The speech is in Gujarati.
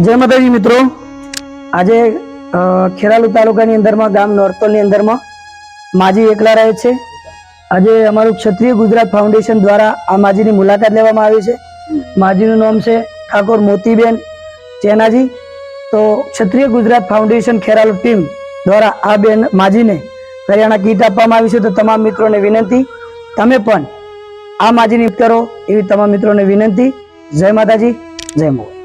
જય માતાજી મિત્રો, આજે ખેરાલુ તાલુકાની અંદરમાં ગામ નોરતોલની અંદરમાં માજી એકલા રહે છે. આજે અમારું ક્ષત્રિય ગુજરાત ફાઉન્ડેશન દ્વારા આ માજીની મુલાકાત લેવામાં આવી છે. માજીનું નામ છે ઠાકોર મોતીબેન ચેનાજી. તો ક્ષત્રિય ગુજરાત ફાઉન્ડેશન ખેરાલુ ટીમ દ્વારા આ બેન માજીને કરિયાણા કીટ આપવામાં આવી છે. તો તમામ મિત્રોને વિનંતી, તમે પણ આ માજીની કરો એવી તમામ મિત્રોને વિનંતી. જય માતાજી, જય મોગલ.